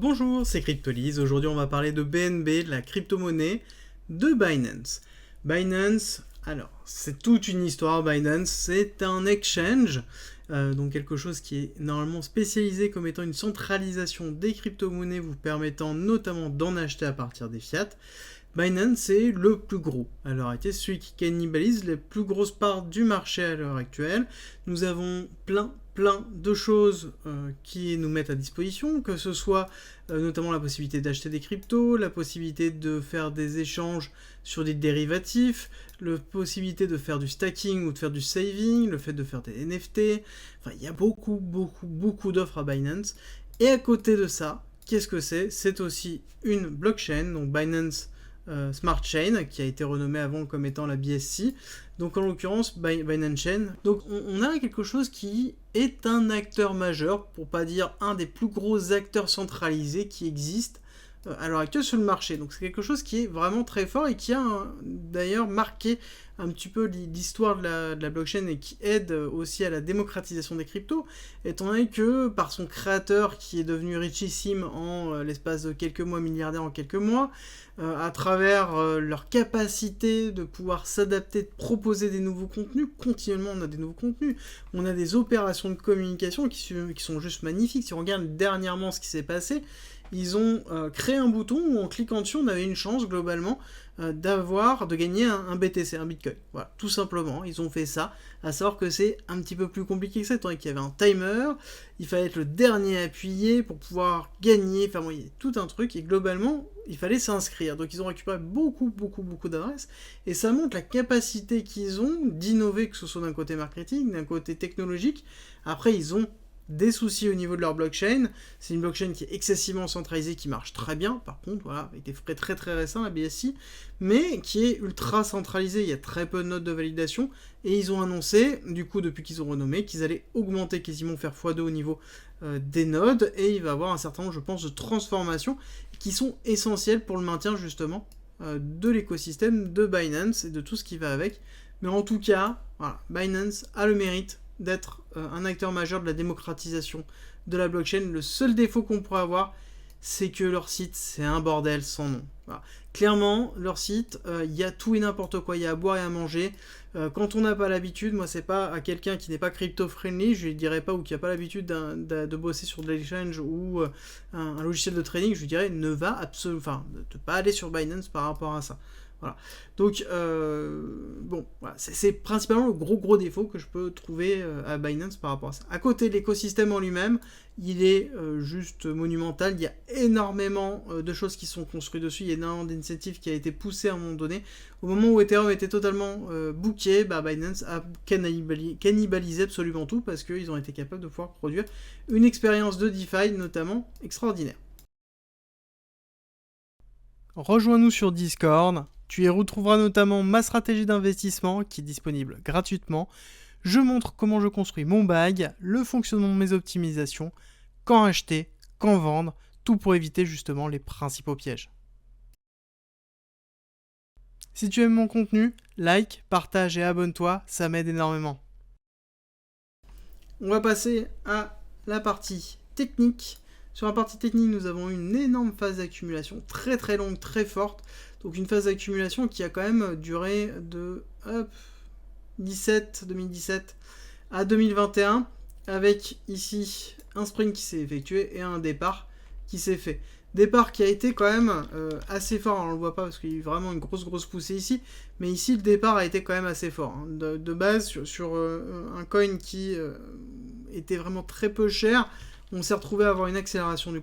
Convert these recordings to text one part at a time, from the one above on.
Bonjour, c'est Cryptolyse. Aujourd'hui, on va parler de BNB, de la crypto-monnaie de Binance. Binance, alors, c'est toute une histoire. Binance, c'est un exchange, donc quelque chose qui est normalement spécialisé comme étant une centralisation des crypto-monnaies, vous permettant notamment d'en acheter à partir des fiat. Binance, c'est le plus gros à l'heure actuelle, celui qui cannibalise les plus grosses parts du marché à l'heure actuelle. Nous avons plein de choses qui nous mettent à disposition, que ce soit notamment la possibilité d'acheter des cryptos, la possibilité de faire des échanges sur des dérivatifs, la possibilité de faire du stacking ou de faire du saving, le fait de faire des NFT. Enfin, il y a beaucoup d'offres à Binance. Et à côté de ça, qu'est-ce que c'est? C'est aussi une blockchain, donc Binance Smart Chain, qui a été renommée avant comme étant la BSC. Donc en l'occurrence, Binance Chain. Donc on a quelque chose qui est un acteur majeur, pour pas dire un des plus gros acteurs centralisés qui existent à l'heure actuelle sur le marché. Donc c'est quelque chose qui est vraiment très fort et qui a d'ailleurs marqué un petit peu l'histoire de la blockchain et qui aide aussi à la démocratisation des cryptos, étant donné que par son créateur qui est devenu richissime en l'espace de quelques mois, milliardaire en quelques mois, à travers leur capacité de pouvoir s'adapter, de proposer des nouveaux contenus, continuellement on a des nouveaux contenus, on a des opérations de communication qui sont juste magnifiques. Si on regarde dernièrement ce qui s'est passé, ils ont créé un bouton où en cliquant dessus on avait une chance globalement de gagner un BTC, un Bitcoin. Voilà, tout simplement, ils ont fait ça, à savoir que c'est un petit peu plus compliqué que ça, étant donné qu'il y avait un timer, il fallait être le dernier appuyé pour pouvoir gagner, enfin bon, il y a tout un truc, et globalement, il fallait s'inscrire. Donc ils ont récupéré beaucoup d'adresses, et ça montre la capacité qu'ils ont d'innover, que ce soit d'un côté marketing, d'un côté technologique. Après, ils ont des soucis au niveau de leur blockchain. C'est une blockchain qui est excessivement centralisée, qui marche très bien, par contre, voilà, avec des frais très récents, la BSC, mais qui est ultra centralisée. Il y a très peu de notes de validation, et ils ont annoncé, du coup, depuis qu'ils ont renommé, qu'ils allaient augmenter, quasiment faire x2 au niveau des nodes, et il va y avoir un certain nombre, je pense, de transformations qui sont essentielles pour le maintien, justement, de l'écosystème de Binance et de tout ce qui va avec. Mais en tout cas, voilà, Binance a le mérite d'être un acteur majeur de la démocratisation de la blockchain. Le seul défaut qu'on pourrait avoir, c'est que leur site, c'est un bordel sans nom. Voilà. Clairement, leur site, il y a tout et n'importe quoi, il y a à boire et à manger. Quand on n'a pas l'habitude, moi c'est pas à quelqu'un qui n'est pas crypto-friendly, je lui dirais pas, ou qui n'a pas l'habitude de bosser sur de l'exchange ou un logiciel de trading, je lui dirais ne pas aller sur Binance par rapport à ça. Voilà. Donc, bon, voilà. C'est principalement le gros défaut que je peux trouver à Binance par rapport à ça. À côté de l'écosystème en lui-même, il est juste monumental. Il y a énormément de choses qui sont construites dessus. Il y a énormément d'initiatives qui a été poussées à un moment donné. Au moment où Ethereum était totalement booké, Binance a cannibalisé absolument tout parce qu'ils ont été capables de pouvoir produire une expérience de DeFi notamment extraordinaire. Rejoins-nous sur Discord. Tu y retrouveras notamment ma stratégie d'investissement qui est disponible gratuitement. Je montre comment je construis mon bag, le fonctionnement de mes optimisations, quand acheter, quand vendre, tout pour éviter justement les principaux pièges. Si tu aimes mon contenu, like, partage et abonne-toi, ça m'aide énormément. On va passer à la partie technique. Sur la partie technique, nous avons une énorme phase d'accumulation, très longue, très forte. Donc une phase d'accumulation qui a quand même duré de 2017 à 2021, avec ici un sprint qui s'est effectué et un départ qui s'est fait. Départ qui a été quand même assez fort, alors on ne le voit pas parce qu'il y a eu vraiment une grosse poussée ici, mais ici le départ a été quand même assez fort. Hein. De base, sur un coin qui était vraiment très peu cher, on s'est retrouvé à avoir une accélération du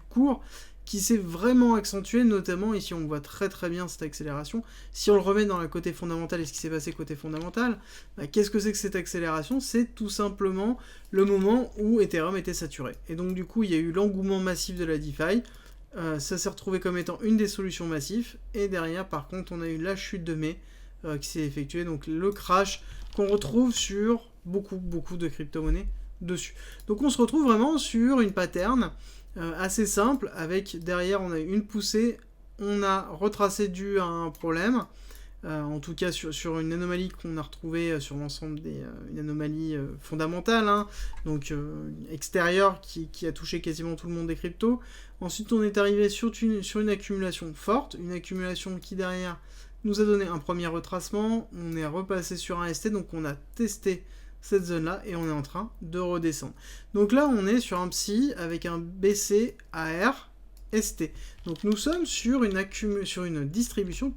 cours qui s'est vraiment accentuée, notamment ici on voit très bien cette accélération. Si on le remet dans le côté fondamental et ce qui s'est passé côté fondamental, qu'est-ce que c'est que cette accélération? C'est tout simplement le moment où Ethereum était saturé. Et donc du coup il y a eu l'engouement massif de la DeFi, ça s'est retrouvé comme étant une des solutions massives, et derrière par contre on a eu la chute de mai qui s'est effectuée, donc le crash qu'on retrouve sur beaucoup de crypto-monnaies dessus. Donc on se retrouve vraiment sur une pattern assez simple, avec derrière on a une poussée, on a retracé dû à un problème, en tout cas sur une anomalie qu'on a retrouvée sur l'ensemble une anomalie fondamentale, hein, donc extérieure qui a touché quasiment tout le monde des cryptos. Ensuite, on est arrivé sur une accumulation forte, une accumulation qui derrière nous a donné un premier retracement, on est repassé sur un ST, donc on a testé cette zone-là et on est en train de redescendre. Donc là, on est sur un psy avec un BC AR ST. Donc nous sommes sur une distribution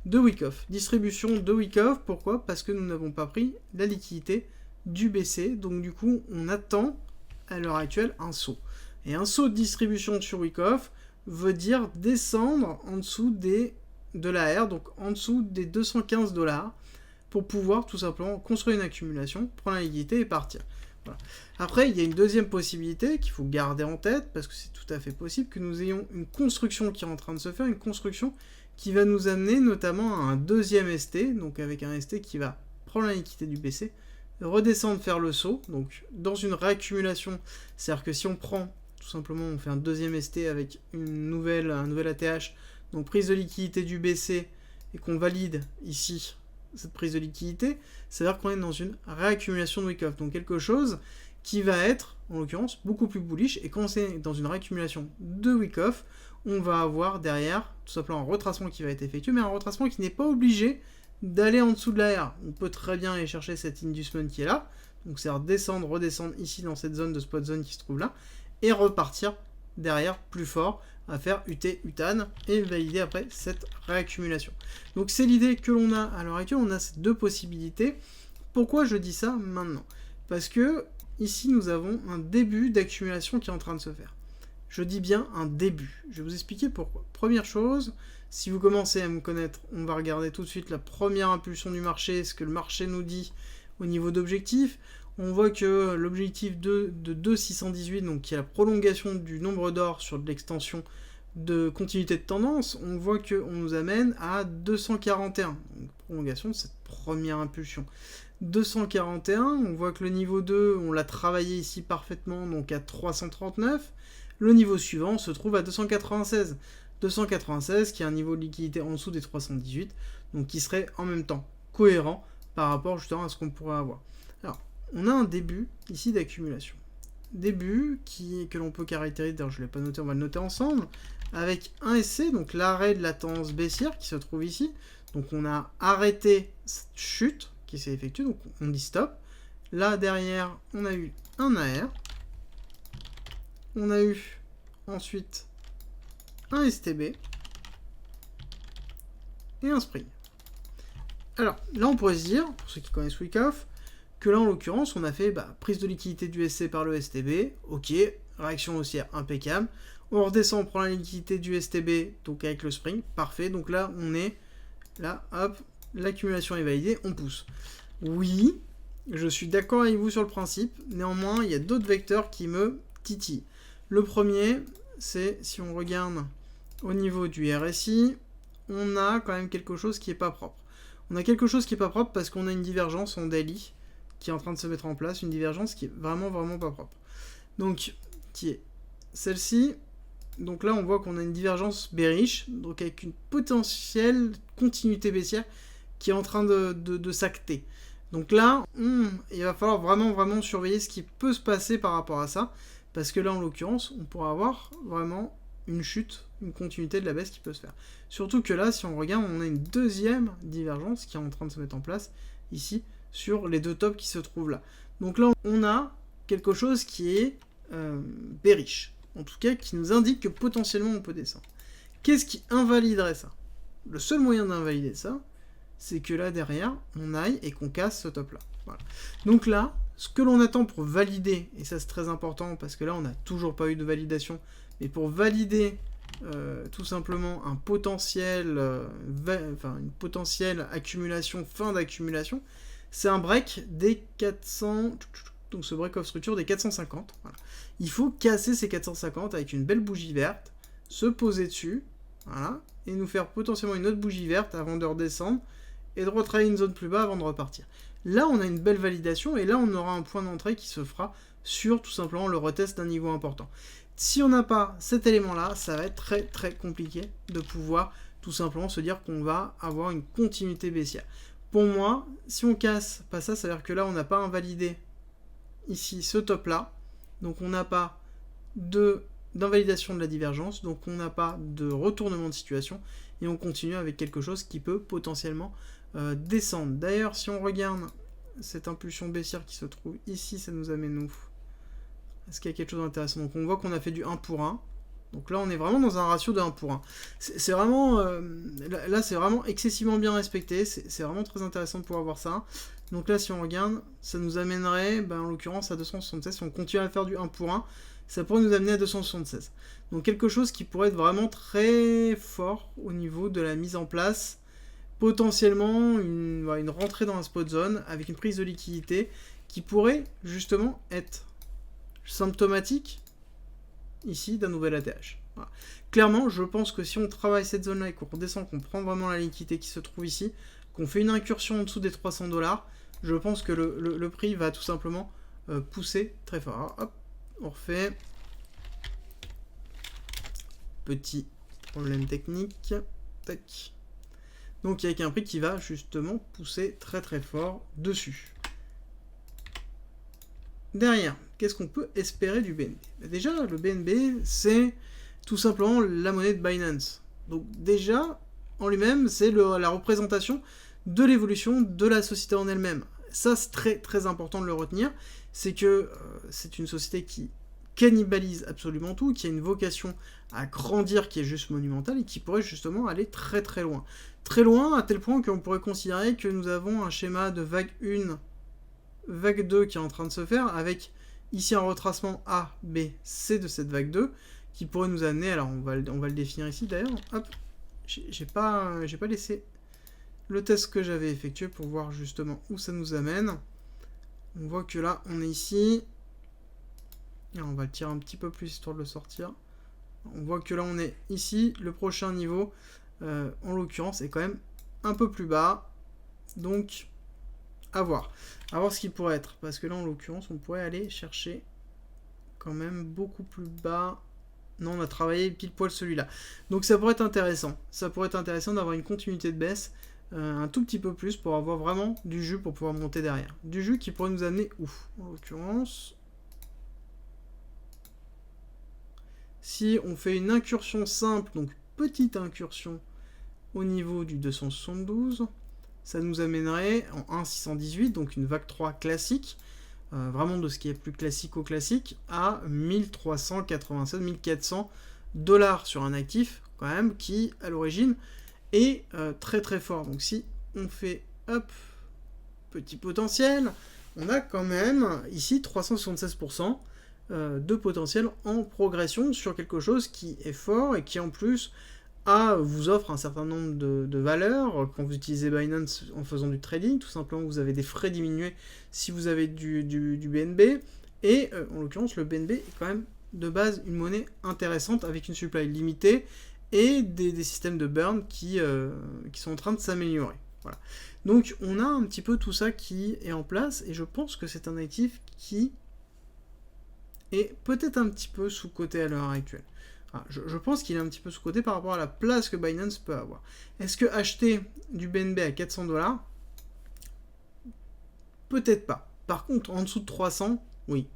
de Wyckoff. Distribution de Wyckoff, pourquoi? Parce que nous n'avons pas pris la liquidité du BC, donc du coup, on attend à l'heure actuelle un saut. Et un saut de distribution sur Wyckoff veut dire descendre en dessous de la R, donc en dessous des 215 $, pour pouvoir tout simplement construire une accumulation, prendre la liquidité et partir. Voilà. Après, il y a une deuxième possibilité qu'il faut garder en tête, parce que c'est tout à fait possible que nous ayons une construction qui est en train de se faire, une construction qui va nous amener notamment à un deuxième ST, donc avec un ST qui va prendre la liquidité du BC, redescendre faire le saut, donc dans une réaccumulation, c'est-à-dire que si on prend, tout simplement, on fait un deuxième ST avec un nouvel ATH, donc prise de liquidité du BC, et qu'on valide ici cette prise de liquidité, c'est-à-dire qu'on est dans une réaccumulation de Wyckoff, donc quelque chose qui va être, en l'occurrence, beaucoup plus bullish, et quand c'est dans une réaccumulation de Wyckoff, on va avoir derrière, tout simplement, un retracement qui va être effectué, mais un retracement qui n'est pas obligé d'aller en dessous de la R. On peut très bien aller chercher cet inducement qui est là, donc c'est-à-dire descendre, redescendre ici dans cette zone de spot zone qui se trouve là, et repartir derrière plus fort, à faire UT, UTAN, et valider après cette réaccumulation. Donc c'est l'idée que l'on a à l'heure actuelle, on a ces deux possibilités. Pourquoi je dis ça maintenant? Parce que ici nous avons un début d'accumulation qui est en train de se faire. Je dis bien un début. Je vais vous expliquer pourquoi. Première chose, si vous commencez à me connaître, on va regarder tout de suite la première impulsion du marché, ce que le marché nous dit au niveau d'objectif. On voit que l'objectif de 2,618, donc qui est la prolongation du nombre d'or sur de l'extension de continuité de tendance, on voit qu'on nous amène à 241. Donc prolongation de cette première impulsion. 241, on voit que le niveau 2, on l'a travaillé ici parfaitement, donc à 339. Le niveau suivant se trouve à 296. 296 qui a un niveau de liquidité en dessous des 318, donc qui serait en même temps cohérent par rapport justement à ce qu'on pourrait avoir. Alors, on a un début ici d'accumulation. Début que l'on peut caractériser, d'ailleurs je ne l'ai pas noté, on va le noter ensemble, avec un SC, donc l'arrêt de la tendance baissière qui se trouve ici. Donc on a arrêté cette chute qui s'est effectuée, donc on dit stop. Là derrière, on a eu un AR. On a eu ensuite un STB et un spring. Alors là on pourrait se dire, pour ceux qui connaissent Wyckoff, que là en l'occurrence on a fait prise de liquidité du SC par le STB, ok, réaction haussière impeccable, on redescend, on prend la liquidité du STB, donc avec le spring, parfait, donc là on est, là hop, l'accumulation est validée, on pousse. Oui, je suis d'accord avec vous sur le principe, néanmoins il y a d'autres vecteurs qui me titillent. Le premier, c'est si on regarde au niveau du RSI, on a quand même quelque chose qui n'est pas propre. On a quelque chose qui n'est pas propre parce qu'on a une divergence en daily qui est en train de se mettre en place, une divergence qui est vraiment pas propre. Donc, qui est celle-ci. Donc là, on voit qu'on a une divergence bearish, donc avec une potentielle continuité baissière qui est en train de s'acter. Donc là, il va falloir vraiment surveiller ce qui peut se passer par rapport à ça, parce que là, en l'occurrence, on pourra avoir vraiment une chute, une continuité de la baisse qui peut se faire. Surtout que là, si on regarde, on a une deuxième divergence qui est en train de se mettre en place, ici, sur les deux tops qui se trouvent là. Donc là, on a quelque chose qui est bearish, en tout cas, qui nous indique que potentiellement, on peut descendre. Qu'est-ce qui invaliderait ça? Le seul moyen d'invalider ça, c'est que là, derrière, on aille et qu'on casse ce top-là. Voilà. Donc là, ce que l'on attend pour valider, et ça c'est très important, parce que là, on n'a toujours pas eu de validation, mais pour valider tout simplement un potentiel, une potentielle accumulation, fin d'accumulation, c'est un break des 400, donc ce break of structure des 450. Voilà. Il faut casser ces 450 avec une belle bougie verte, se poser dessus, voilà, et nous faire potentiellement une autre bougie verte avant de redescendre et de retravailler une zone plus bas avant de repartir. Là, on a une belle validation et là, on aura un point d'entrée qui se fera sur tout simplement le retest d'un niveau important. Si on n'a pas cet élément-là, ça va être très compliqué de pouvoir tout simplement se dire qu'on va avoir une continuité baissière. Pour moi, si on casse pas ça, ça veut dire que là, on n'a pas invalidé ici ce top-là, donc on n'a pas d'invalidation de la divergence, donc on n'a pas de retournement de situation, et on continue avec quelque chose qui peut potentiellement descendre. D'ailleurs, si on regarde cette impulsion baissière qui se trouve ici, ça nous amène où? Est-ce qu'il y a quelque chose d'intéressant? Donc on voit qu'on a fait du 1 pour 1. Donc là, on est vraiment dans un ratio de 1 pour 1. C'est vraiment... là, c'est vraiment excessivement bien respecté. C'est vraiment très intéressant de pouvoir voir ça. Donc là, si on regarde, ça nous amènerait, en l'occurrence, à 276. Si on continue à faire du 1 pour 1, ça pourrait nous amener à 276. Donc quelque chose qui pourrait être vraiment très fort au niveau de la mise en place. Potentiellement, une rentrée dans la spot zone avec une prise de liquidité qui pourrait justement être symptomatique ici d'un nouvel ATH. Voilà. Clairement, je pense que si on travaille cette zone-là et qu'on redescend, qu'on prend vraiment la liquidité qui se trouve ici, qu'on fait une incursion en dessous des 300$, je pense que le prix va tout simplement pousser très fort. Alors, hop, on refait. Petit problème technique. Tac. Donc, il y a un prix qui va justement pousser très très fort dessus. Derrière, qu'est-ce qu'on peut espérer du BNB? Déjà, le BNB, c'est tout simplement la monnaie de Binance. Donc déjà, en lui-même, c'est la représentation de l'évolution de la société en elle-même. Ça, c'est très très important de le retenir. C'est que c'est une société qui cannibalise absolument tout, qui a une vocation à grandir qui est juste monumentale et qui pourrait justement aller très très loin. Très loin, à tel point qu'on pourrait considérer que nous avons un schéma de vague 1, vague 2 qui est en train de se faire, avec ici un retracement A, B, C de cette vague 2, qui pourrait nous amener, alors on va le définir ici d'ailleurs, hop, j'ai pas laissé le test que j'avais effectué pour voir justement où ça nous amène. On voit que là, on est ici, et on va le tirer un petit peu plus histoire de le sortir. On voit que là, on est ici, le prochain niveau, en l'occurrence, est quand même un peu plus bas, donc à voir ce qu'il pourrait être, parce que là en l'occurrence on pourrait aller chercher quand même beaucoup plus bas. Non, on a travaillé pile poil celui-là, donc ça pourrait être intéressant, d'avoir une continuité de baisse un tout petit peu plus pour avoir vraiment du jus pour pouvoir monter derrière, du jus qui pourrait nous amener où en l'occurrence. Si on fait une incursion simple, donc petite incursion au niveau du 272, ça nous amènerait en 1,618, donc une vague 3 classique, vraiment de ce qui est plus classique, à 1396, 1400 $ sur un actif, quand même, qui, à l'origine, est très très fort. Donc si on fait, hop, petit potentiel, on a quand même, ici, 376% de potentiel en progression sur quelque chose qui est fort et qui, en plus, vous offre un certain nombre de valeurs. Quand vous utilisez Binance en faisant du trading, tout simplement vous avez des frais diminués si vous avez du BNB, et en l'occurrence le BNB est quand même de base une monnaie intéressante avec une supply limitée et des systèmes de burn qui sont en train de s'améliorer. Voilà. Donc on a un petit peu tout ça qui est en place, et je pense que c'est un actif qui est peut-être un petit peu sous-coté à l'heure actuelle. Je pense qu'il est un petit peu sous-coté par rapport à la place que Binance peut avoir. Est-ce que acheter du BNB à 400$? Peut-être pas. Par contre, en dessous de 300, oui.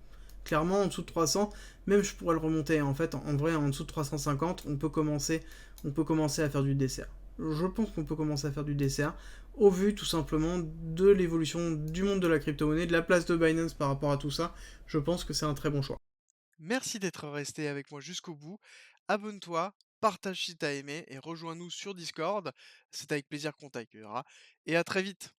Clairement, en dessous de 300, même je pourrais le remonter. En fait, en vrai, en dessous de 350, on peut commencer à faire du dessert. Je pense qu'on peut commencer à faire du dessert au vu tout simplement de l'évolution du monde de la crypto-monnaie, de la place de Binance par rapport à tout ça. Je pense que c'est un très bon choix. Merci d'être resté avec moi jusqu'au bout. Abonne-toi, partage si t'as aimé et rejoins-nous sur Discord. C'est avec plaisir qu'on t'accueillera. Et à très vite.